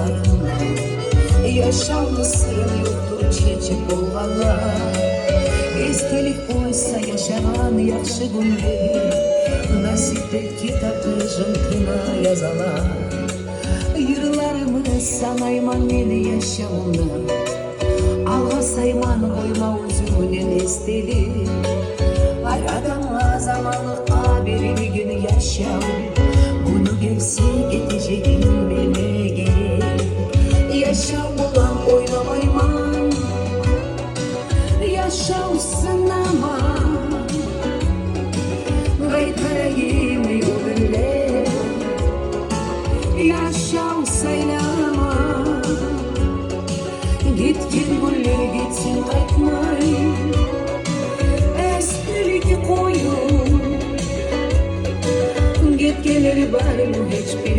yollarında yaşamlı sırrın yoktur çiçek olganlar. Естелик болса yaşanan yaxşı günler, nasipte kitabı жынтына yazalar. Yıllarımı sanayman meni yaşamını, alğa sayman koyma özümünün естелик. Her adamla zamanlıkta bir gün yaşam, bunu gelse gideceğim bilmege. Yaşam bulan oynamayman, yaşam sınama, kaytarayım yoluyla. Yaşam saylama, gitkin güller gitsin kaçmay. Estelik koyun, git gelir bari hiçbir